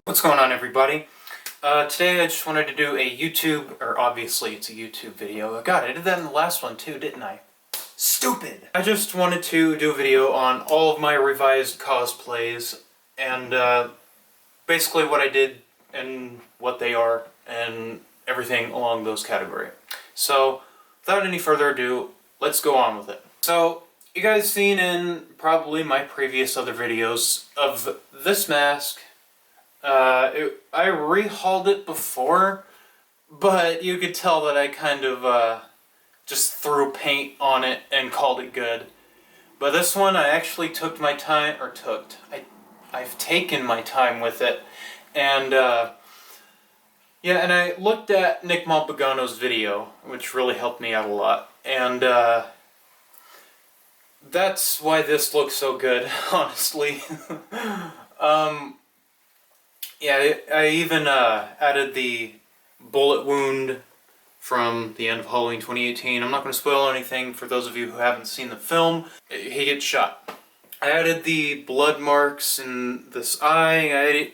What's going on, everybody? Today I just wanted to do a YouTube, or obviously it's a YouTube video. God, I did that in the last one too, didn't I? Stupid! I just wanted to do a video on all of my revised cosplays, and basically what I did and what they are, and everything along those categories. So, without any further ado, let's go on with it. So, you guys seen in probably my previous other videos of this mask. I rehauled it before, but you could tell that I kind of just threw paint on it and called it good. But this one I actually took my time, I've taken my time with it, and yeah, and I looked at Nick Malpagano's video, which really helped me out a lot, and that's why this looks so good, honestly. Yeah, I even added the bullet wound from the end of Halloween 2018. I'm not going to spoil anything for those of you who haven't seen the film. He gets shot. I added the blood marks in this eye.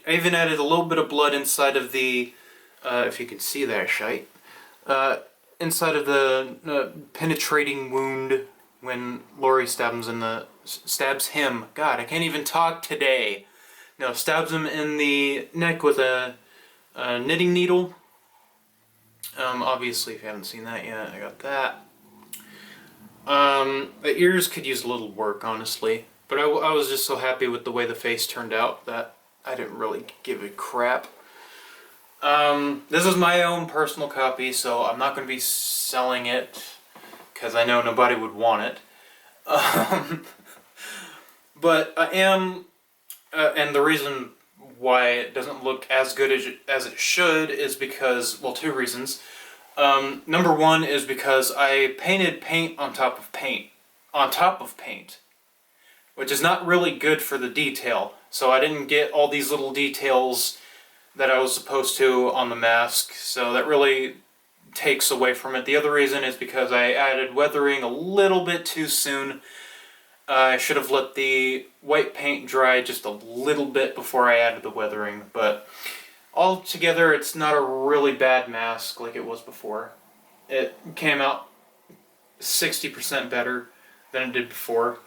I even added a little bit of blood inside of the, if you can see that shite, inside of the penetrating wound when Laurie stabs him. God, I can't even talk today. No, stabs him in the neck with a knitting needle. Obviously, if you haven't seen that yet, I got that. The ears could use a little work, honestly. But I was just so happy with the way the face turned out that I didn't really give a crap. This is my own personal copy, so I'm not going to be selling it, because I know nobody would want it. But I am... and the reason why it doesn't look as good as it should is because, well, two reasons. Number one is because I painted paint on top of paint, which is not really good for the detail. So I didn't get all these little details that I was supposed to on the mask, so that really takes away from it. The other reason is because I added weathering a little bit too soon. I should have let the white paint dry just a little bit before I added the weathering, but altogether it's not a really bad mask like it was before. It came out 60% better than it did before.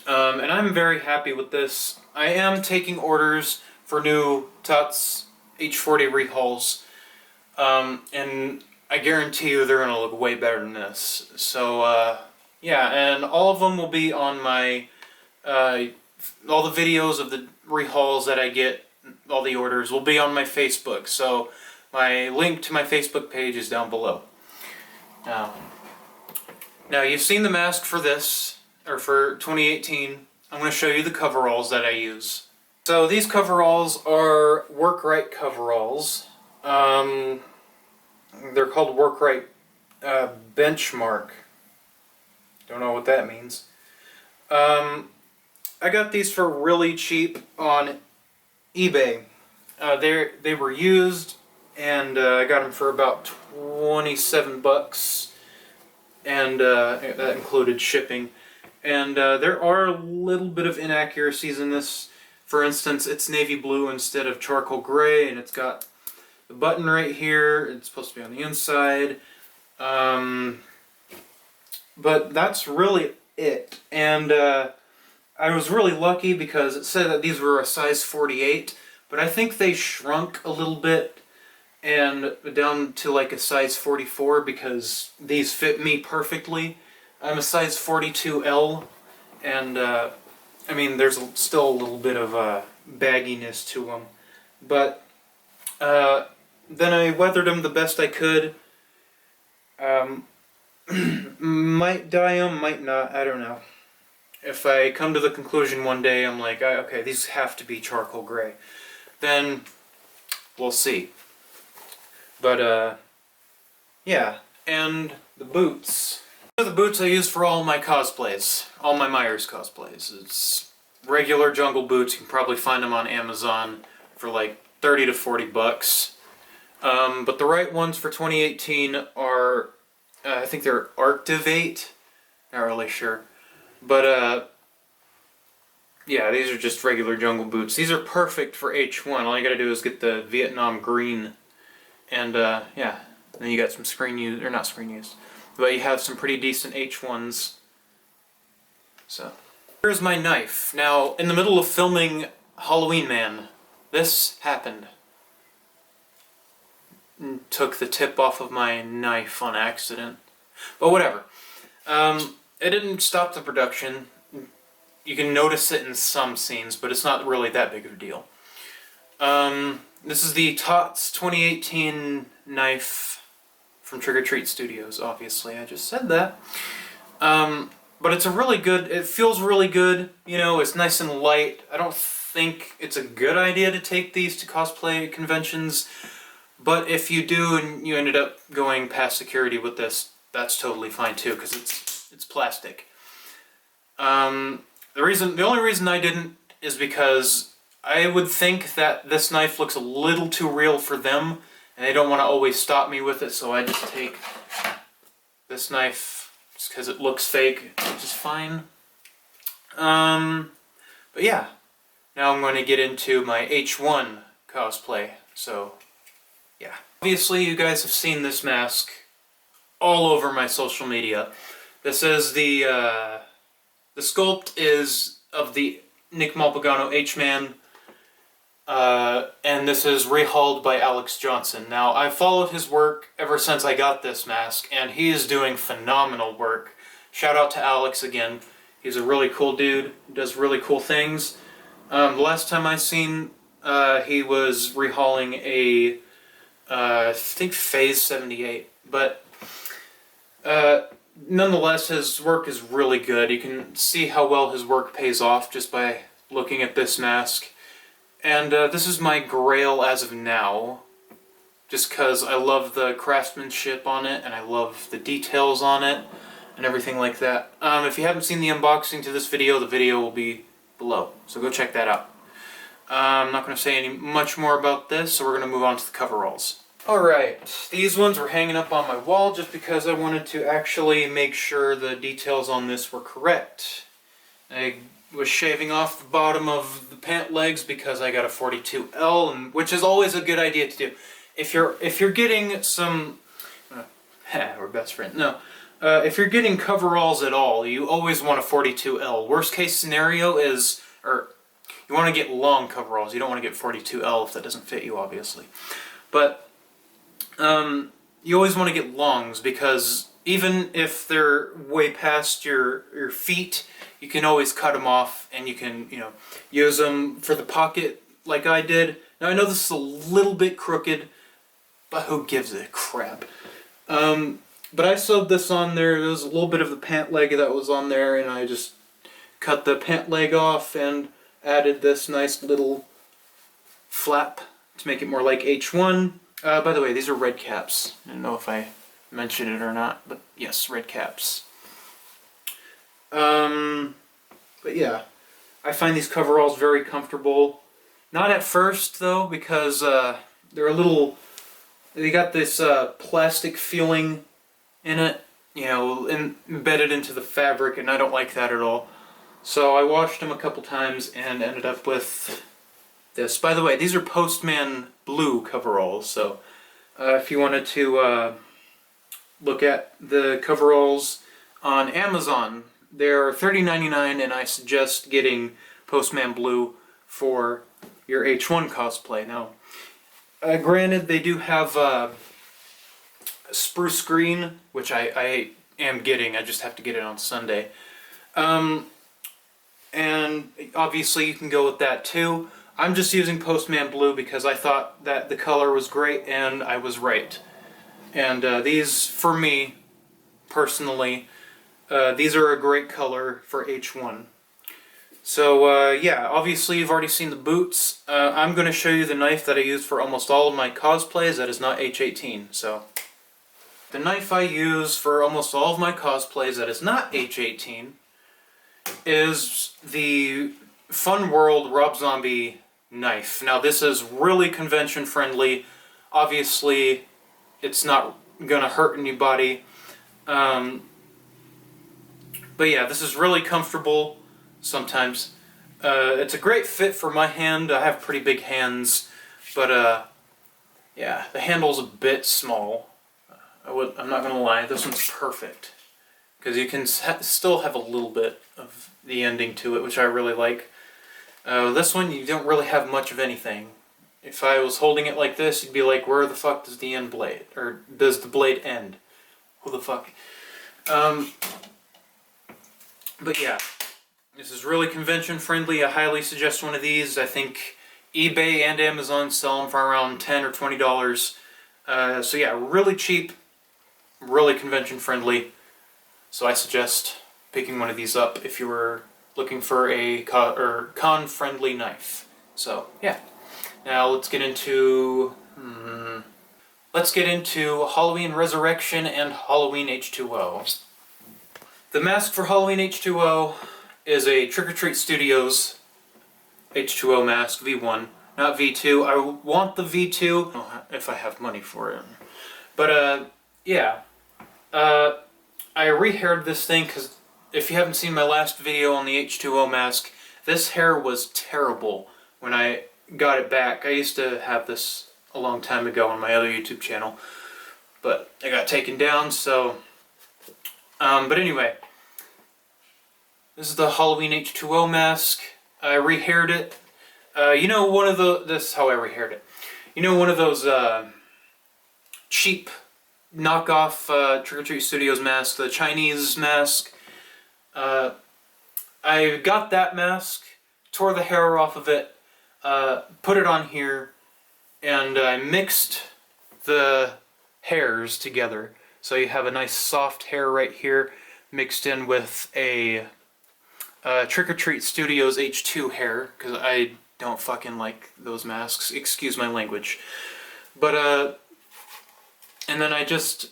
And I'm very happy with this. I am taking orders for new Tuts H40 rehauls, and I guarantee you they're going to look way better than this. So, yeah, and all of them will be on my, all the videos of the rehauls that I get, all the orders, will be on my Facebook. So my link to my Facebook page is down below. Now you've seen the mask for this, or for 2018. I'm going to show you the coveralls that I use. So these coveralls are Workrite coveralls. They're called Workrite Benchmark. Don't know what that means. I got these for really cheap on eBay. They were used, and I got them for about 27 bucks, and that included shipping. And there are a little bit of inaccuracies in this. For instance, it's navy blue instead of charcoal gray, and it's got the button right here. It's supposed to be on the inside. But that's really it. And I was really lucky because it said that these were a size 48, but I think they shrunk a little bit and down to like a size 44 because these fit me perfectly. I'm a size 42L, and I mean, there's still a little bit of bagginess to them. But then I weathered them the best I could. Might dye them, might not, I don't know. If I come to the conclusion one day, I'm like, okay, these have to be charcoal gray, then we'll see. But, yeah. And the boots. These are the boots I use for all my cosplays, all my Myers cosplays. It's regular jungle boots. You can probably find them on Amazon for like 30 to 40 bucks. But the right ones for 2018 are... I think they're Arctivate, not really sure, but Yeah, these are just regular jungle boots. These are perfect for H1. All you gotta do is get the Vietnam green, and yeah, then you got some screen use, or not screen use, but you have some pretty decent H1s. So, here's my knife. Now, in the middle of filming Halloween Man, this happened. Took the tip off of my knife on accident. But whatever. It didn't stop the production. You can notice it in some scenes, but it's not really that big of a deal. This is the TOTS 2018 knife from Trick or Treat Studios, obviously. I just said that. But it's a really good, it feels really good, you know, it's nice and light. I don't think it's a good idea to take these to cosplay conventions, but if you do and you ended up going past security with this, that's totally fine too, because it's plastic. The only reason I didn't is because I would think that this knife looks a little too real for them, and they don't want to always stop me with it, so I just take this knife just because it looks fake, which is fine. But yeah, now I'm going to get into my H1 cosplay, so yeah. Obviously you guys have seen this mask all over my social media. This is the sculpt is of the Nick Malpagano H-Man, and this is rehauled by Alex Johnson. Now, I've followed his work ever since I got this mask, and he is doing phenomenal work. Shout out to Alex again. He's a really cool dude. He does really cool things. The last time I seen, he was rehauling a, I think Phase 78, but nonetheless, his work is really good. You can see how well his work pays off just by looking at this mask. And this is my grail as of now, just because I love the craftsmanship on it, and I love the details on it, and everything like that. If you haven't seen the unboxing to this video, the video will be below, so go check that out. I'm not going to say any much more about this, so we're going to move on to the coveralls. Alright, these ones were hanging up on my wall just because I wanted to actually make sure the details on this were correct. I was shaving off the bottom of the pant legs because I got a 42L, and which is always a good idea to do. If you're getting some, we're best friends. No, if you're getting coveralls at all, you always want a 42L. Worst case scenario is, or you want to get long coveralls. You don't want to get 42L if that doesn't fit you, obviously. But you always want to get longs because even if they're way past your feet, you can always cut them off and you can, you know, use them for the pocket like I did. Now I know this is a little bit crooked, but who gives a crap? But I sewed this on there. There was a little bit of the pant leg that was on there, and I just cut the pant leg off and added this nice little flap to make it more like H1. By the way, these are red caps. I don't know if I mentioned it or not, but yes, red caps. But yeah, I find these coveralls very comfortable. Not at first, though, because they're a little... They got this plastic feeling in it, you know, embedded into the fabric, and I don't like that at all. So I washed them a couple times and ended up with this. By the way, these are Postman Blue coveralls, so if you wanted to look at the coveralls on Amazon, they're $30.99, and I suggest getting Postman Blue for your H1 cosplay. Now, granted, they do have spruce green, which I am getting. I just have to get it on Sunday. And obviously you can go with that too. I'm just using Postman Blue because I thought that the color was great, and I was right. And these, for me, personally, these are a great color for H1. So yeah, obviously you've already seen the boots. I'm going to show you the knife that I use for almost all of my cosplays that is not H18. So the knife I use for almost all of my cosplays that is not H18 is the Fun World Rob Zombie knife. Now this is really convention friendly. Obviously it's not gonna hurt anybody. But yeah, this is really comfortable sometimes. It's a great fit for my hand. I have pretty big hands, but yeah, the handle's a bit small. I'm not gonna lie, this one's perfect. Because you can still have a little bit of the ending to it, which I really like. This one, you don't really have much of anything. If I was holding it like this, you'd be like, where the fuck does the end blade? Or does the blade end? Who the fuck? But yeah, this is really convention friendly. I highly suggest one of these. I think eBay and Amazon sell them for around $10 or $20. So yeah, really cheap, really convention friendly. So I suggest picking one of these up if you were looking for a con-friendly knife. So yeah, now let's get into Halloween Resurrection and Halloween H2O. The mask for Halloween H2O is a Trick or Treat Studios H2O mask, V1, not V2. I want the V2 if I have money for it. But yeah. I re-haired this thing because if you haven't seen my last video on the H2O mask, this hair was terrible when I got it back. I used to have this a long time ago on my other YouTube channel, but I got taken down, so... but anyway, this is the Halloween H2O mask. I re-haired it. You know, this is how I re-haired it. You know, one of those cheap knockoff Trick or Treat Studios mask, the Chinese mask. I got that mask, tore the hair off of it, put it on here, and I mixed the hairs together. So you have a nice soft hair right here mixed in with a Trick or Treat Studios H2 hair, because I don't fucking like those masks. Excuse my language. But, and then I just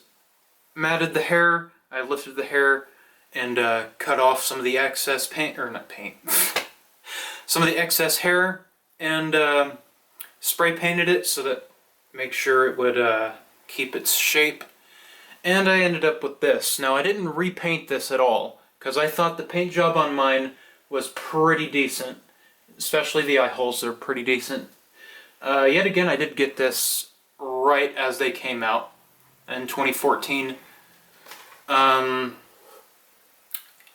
matted the hair, I lifted the hair, and cut off some of the excess paint, or not paint, some of the excess hair, and spray painted it so that make sure it would keep its shape. And I ended up with this. Now I didn't repaint this at all, because I thought the paint job on mine was pretty decent, especially the eye holes are pretty decent. Yet again, I did get this right as they came out in 2014. And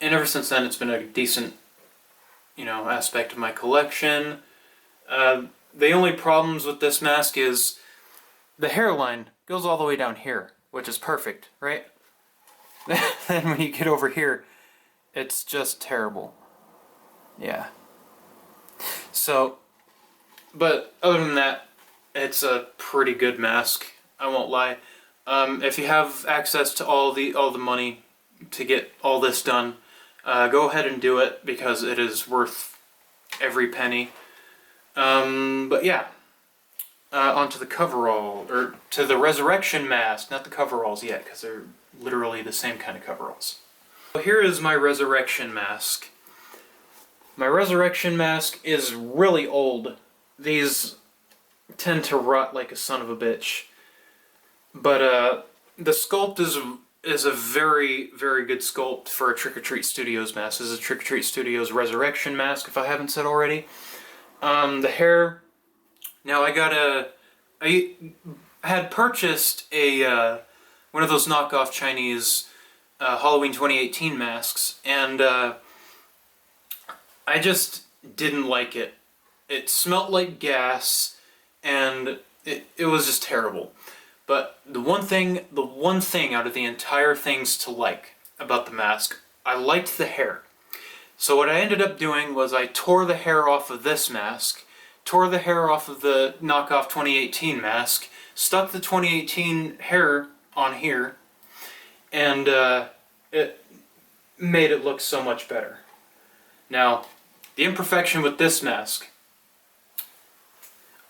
ever since then, it's been a decent, aspect of my collection. The only problems with this mask is the hairline goes all the way down here, which is perfect, right? Then when you get over here, it's just terrible. Yeah. So, but other than that, it's a pretty good mask. I won't lie. If you have access to all the money to get all this done, go ahead and do it because it is worth every penny. But yeah, onto the Coverall, or to the Resurrection mask, not the Coveralls yet, because they're literally the same kind of Coveralls. So here is my Resurrection mask. My Resurrection mask is really old. These tend to rot like a son of a bitch. But the sculpt is a very, very good sculpt for a Trick or Treat Studios mask. This is a Trick or Treat Studios Resurrection mask, if I haven't said already. The hair. Now I had purchased a one of those knockoff Chinese Halloween 2018 masks, and I just didn't like it. It smelled like gas, and it was just terrible. But the one thing out of the entire things to like about the mask, I liked the hair. So what I ended up doing was I tore the hair off of this mask, tore the hair off of the knockoff 2018 mask, stuck the 2018 hair on here, and it made it look so much better. Now, the imperfection with this mask,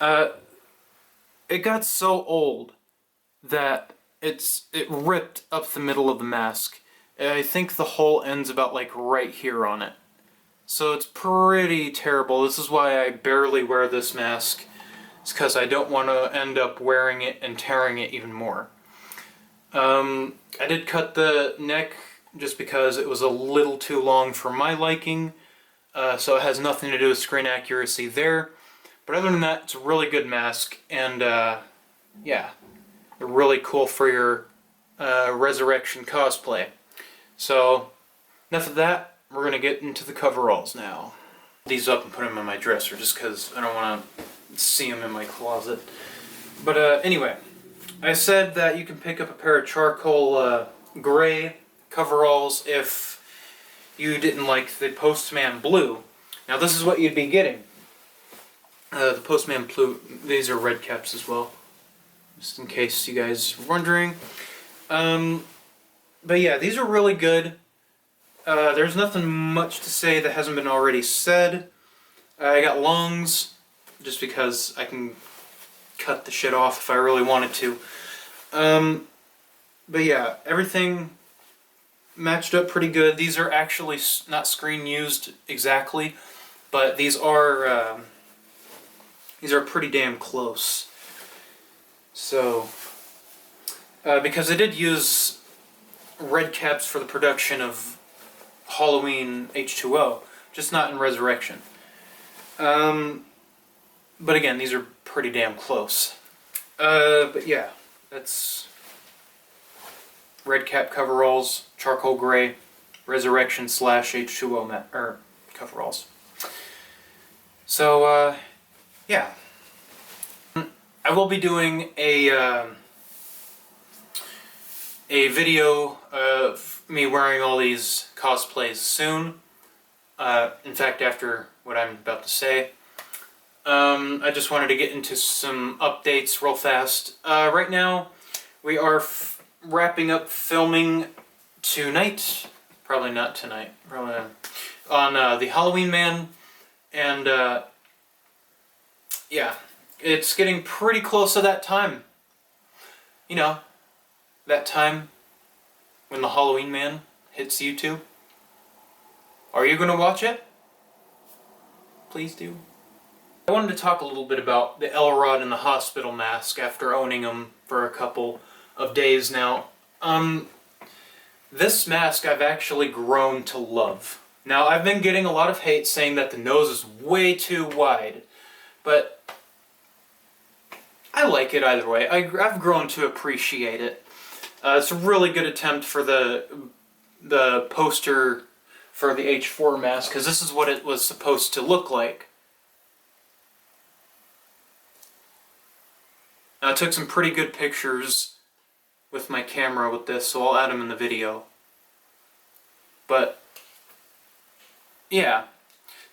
it got so old that it ripped up the middle of the mask. I think the hole ends about like right here on it. So it's pretty terrible. This is why I barely wear this mask. It's because I don't want to end up wearing it and tearing it even more. I did cut the neck just because it was a little too long for my liking. so it has nothing to do with screen accuracy there. But other than that, it's a really good mask, and yeah, really cool for your Resurrection cosplay. So, enough of that. We're going to get into the coveralls now. These up and put them in my dresser just because I don't want to see them in my closet. But anyway, I said that you can pick up a pair of charcoal gray coveralls if you didn't like the Postman blue. Now this is what you'd be getting. The Postman blue, these are red caps as well, just in case you guys were wondering. But yeah, these are really good. There's nothing much to say that hasn't been already said. I got lungs, just because I can cut the shit off if I really wanted to. But yeah, everything matched up pretty good. These are actually not screen used exactly, but these are pretty damn close. So, because I did use red caps for the production of Halloween H2O, just not in Resurrection. But again, these are pretty damn close. But yeah, that's red cap coveralls, charcoal gray, Resurrection / H2O or coveralls. So yeah, I will be doing a video of me wearing all these cosplays soon. In fact, after what I'm about to say. I just wanted to get into some updates real fast. Right now, we are wrapping up filming tonight. Probably not tonight. Probably on the Halloween Man. And yeah, it's getting pretty close to that time. You know, that time when the Halloween Man hits YouTube. Are you going to watch it? Please do. I wanted to talk a little bit about the L-Rod and the hospital mask after owning them for a couple of days now. This mask I've actually grown to love. Now, I've been getting a lot of hate saying that the nose is way too wide, but I like it either way. I've grown to appreciate it. It's a really good attempt for the poster for the H4 mask, because this is what it was supposed to look like. Now, I took some pretty good pictures with my camera with this, so I'll add them in the video. But yeah,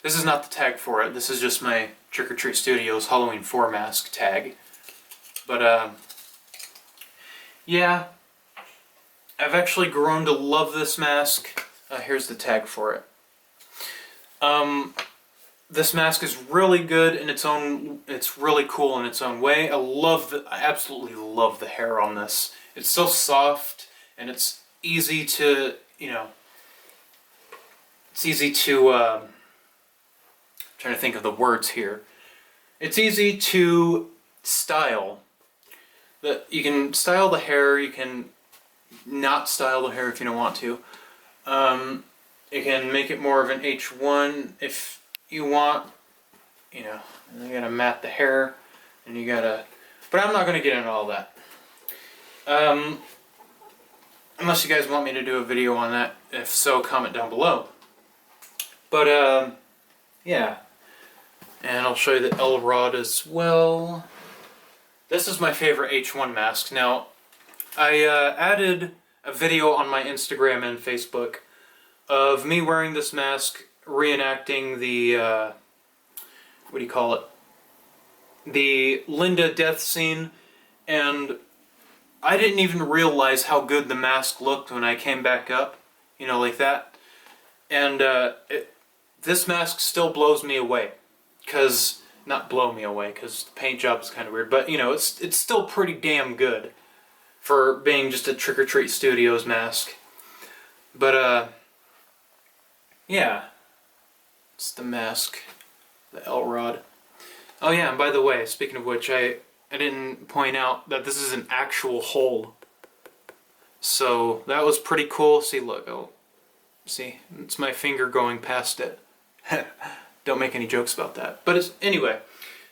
this is not the tag for it. This is just my Trick or Treat Studios Halloween 4 mask tag. But yeah, I've actually grown to love this mask. Here's the tag for it. This mask is really good in its own. It's really cool in its own way. I absolutely love the hair on this. It's so soft and it's easy to, it's easy to. Trying to think of the words here. It's easy to style. You can style the hair. You can not style the hair if you don't want to. You can make it more of an H1 if you want, and you gotta mat the hair, and you gotta, but I'm not gonna get into all that. Unless you guys want me to do a video on that. If so, comment down below. But, yeah. And I'll show you the L-Rod as well. This is my favorite H1 mask. Now, I added a video on my Instagram and Facebook of me wearing this mask, reenacting the, what do you call it? The Linda death scene, and I didn't even realize how good the mask looked when I came back up, like that. And this mask still blows me away, not blow me away, because the paint job is kind of weird, but it's still pretty damn good for being just a Trick or Treat Studios mask. But yeah, it's the mask, the L-Rod. Oh yeah, and by the way, speaking of which, I didn't point out that this is an actual hole. So that was pretty cool. See, look, see, it's my finger going past it. Don't make any jokes about that. But anyway,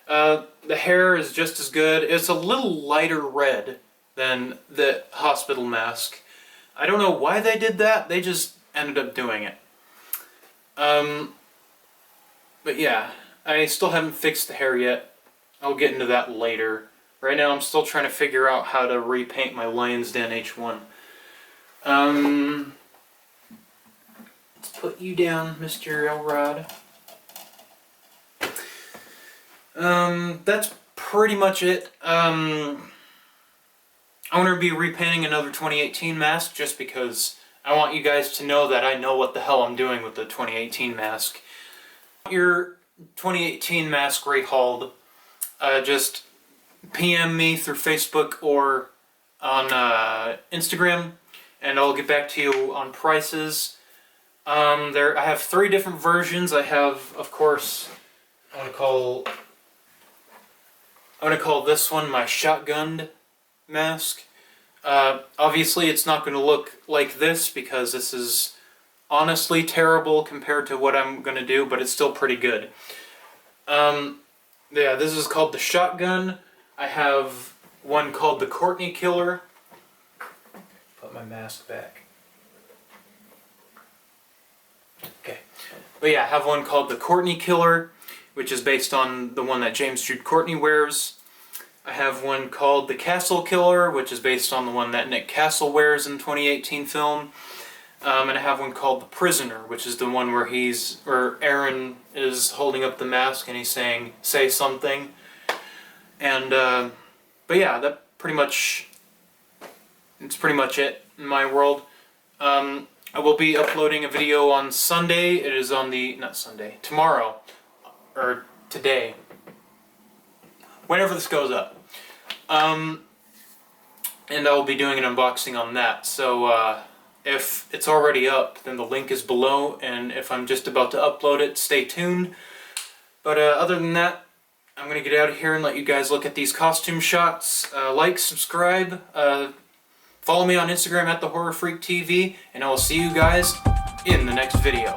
the hair is just as good. It's a little lighter red than the hospital mask. I don't know why they did that. They just ended up doing it. But yeah, I still haven't fixed the hair yet. I'll get into that later. Right now I'm still trying to figure out how to repaint my Lion's Den H1. Let's put you down, Mr. Elrod. That's pretty much it. I'm going to be repainting another 2018 mask just because I want you guys to know that I know what the hell I'm doing with the 2018 mask. Your 2018 mask rehauled, just PM me through Facebook or on Instagram, and I'll get back to you on prices. I have 3 different versions. I have, of course, I'm gonna call this one my shotgun mask. Obviously, it's not going to look like this because this is honestly terrible compared to what I'm going to do, but it's still pretty good. Yeah, this is called the shotgun. I have one called the Courtney Killer. Put my mask back. Okay. But yeah, I have one called the Courtney Killer, which is based on the one that James Jude Courtney wears. I have one called the Castle Killer, which is based on the one that Nick Castle wears in the 2018 film. And I have one called the Prisoner, which is the one where Aaron is holding up the mask and he's saying, "Say something." And, but yeah, it's pretty much it in my world. I will be uploading a video on Sunday. It is on tomorrow, or today, whenever this goes up. And I'll be doing an unboxing on that. So, if it's already up, then the link is below, and if I'm just about to upload it, stay tuned. But other than that, I'm going to get out of here and let you guys look at these costume shots. Like, subscribe, follow me on Instagram at TheHorrorFreakTV, and I will see you guys in the next video.